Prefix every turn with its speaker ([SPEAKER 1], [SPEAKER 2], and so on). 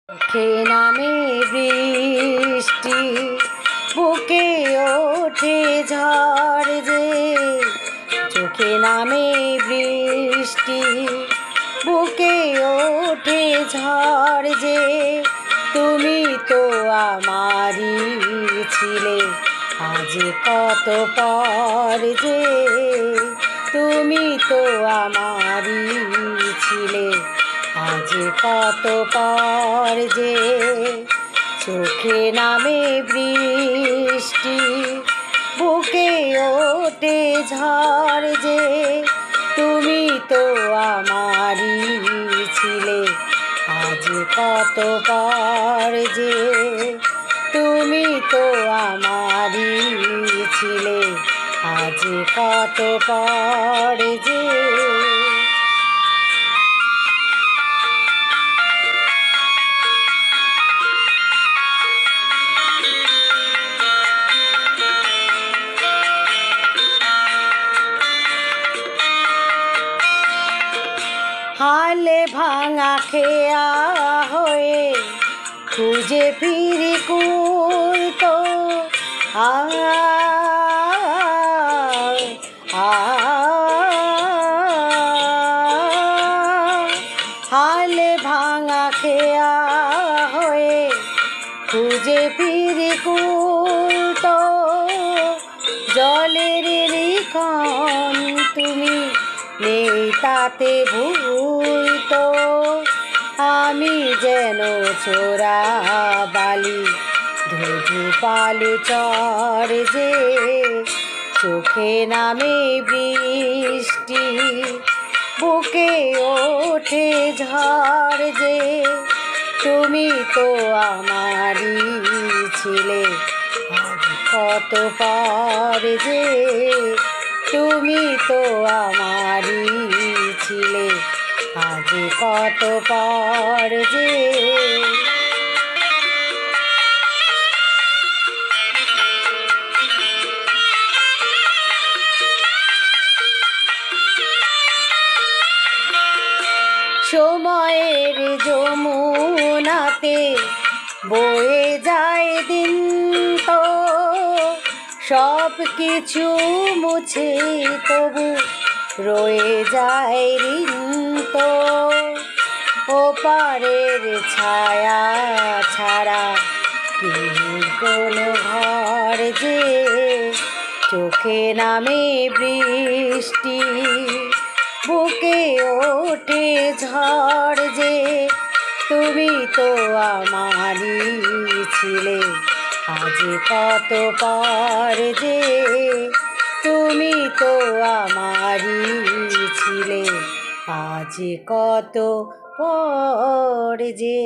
[SPEAKER 1] চোখে নামে বৃষ্টি, বুকে ওঠে ঝড় যে। চোখে নামে বৃষ্টি, বুকে ওঠে ঝড় যে। তুমি তো আমারই ছিলে, আজ কত পর যে। তুমি তো আমারই ছিলে, আজ কত পর যে। চোখে নামে বৃষ্টি, বুকে ওঠে ঝড় যে। তুমি তো আমারই ছিলে, আজ কত পর যে। তুমি তো আমারই ছিলে, আজ কত পর যে। হালে ভাঙা খেয়া হয়ে খুঁজে ফিরি কুল তো। হালে ভাঙা খেয়া হয়ে খুঁজে ফিরি কুল তো। জলের লিখন তুমি নেই তাতে ভুল তো। আমি যেন চোরা বালি, ধুধু পালু চর যে। চোখে নামে বৃষ্টি, বুকে ওঠে ঝড় যে। তুমি তো আমারই ছিলে, আজ কত পর যে। তুমি তো আমারই ছিলে, আজ কত পর যে। সময়ের যমুনাতে বয়ে যায় দিন তো। সব কিছু মুছে তবু রয়ে যায় ঋণ তো। ওপারের ছায়া ছাড়া কি কোনো ঘর যে। চোখে নামে বৃষ্টি, বুকে ওঠে ঝড় যে। তুমি তো আমারই ছিলে, আজ কত পর যে। তুমি তো আমারই ছিলে, আজ কত পর যে।